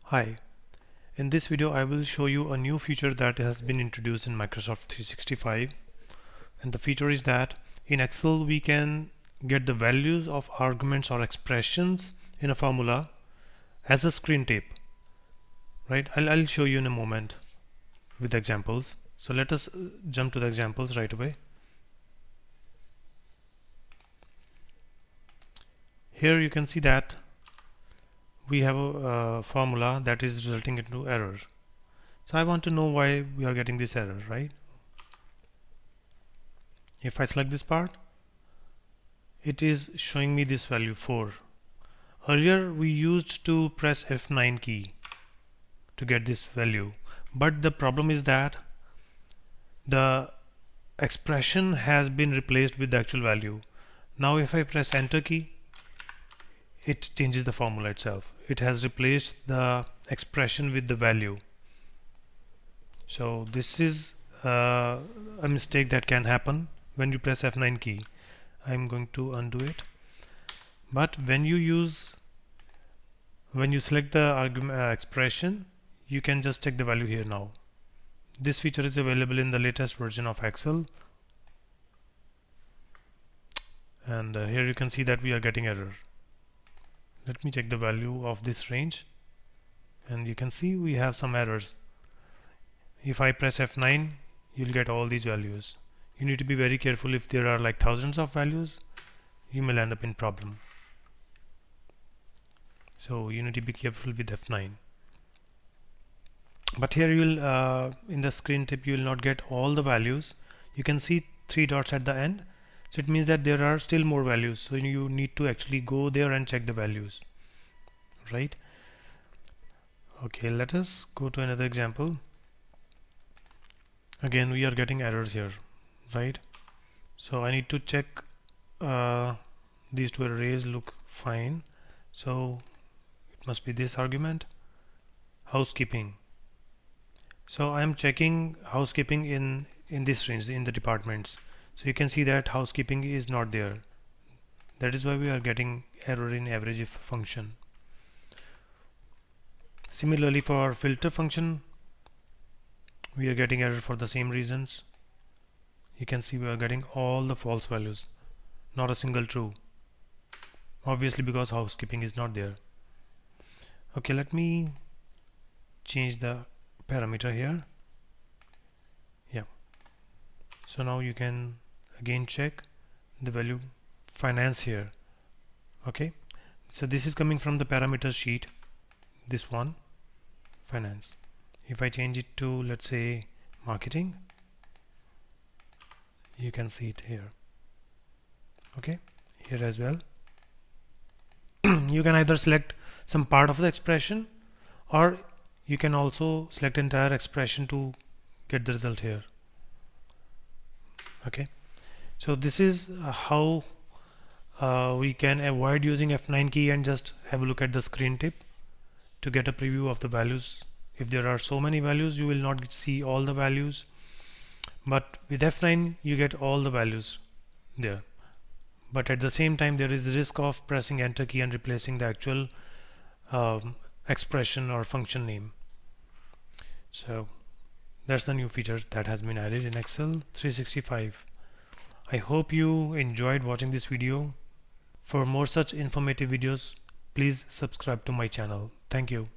Hi, in this video I will show you a new feature that has been introduced in Microsoft 365, and the feature is that in Excel we can get the values of arguments or expressions in a formula as a screen tip, right? I'll show you in a moment with examples. So let us jump to the examples right away. Here you can see that we have a formula that is resulting into error. So I want to know why we are getting this error, right? If I select this part, it is showing me this value 4. Earlier we used to press F9 key to get this value, but the problem is that the expression has been replaced with the actual value. Now if I press enter key, it changes the formula itself. It has replaced the expression with the value. So this is a mistake that can happen when you press F9 key. I'm going to undo it. But when you select the argument expression, you can just take the value here now. This feature is available in the latest version of Excel, and here you can see that we are getting error. Let me check the value of this range, and you can see we have some errors. If I press F9, you'll get all these values. You need to be very careful. If there are like thousands of values, you may end up in problem. So you need to be careful with F9. But here you will in the screen tip, you will not get all the values. You can see 3 dots at the end, so it means that there are still more values, so you need to actually go there and check the values, right? Okay, let us go to another example. Again we are getting errors here, right? So I need to check these two arrays look fine, so it must be this argument, housekeeping. So I am checking housekeeping in this range, in the departments. So you can see that housekeeping is not there. That is why we are getting error in average if function. Similarly, for filter function, we are getting error for the same reasons. You can see we are getting all the false values, not a single true. Obviously because housekeeping is not there. Okay, let me change the parameter here. Yeah, so now you can again check the value finance here. Okay, so this is coming from the parameter sheet, this one, finance. If I change it to, let's say, marketing, you can see it here. Okay, here as well. You can either select some part of the expression, or you can also select entire expression to get the result here. Okay, so this is how we can avoid using F9 key and just have a look at the screen tip to get a preview of the values. If there are so many values, you will not see all the values, but with F9 you get all the values there. But at the same time there is the risk of pressing enter key and replacing the actual expression or function name. So that's the new feature that has been added in Excel 365. I hope you enjoyed watching this video. For more such informative videos, please subscribe to my channel. Thank you.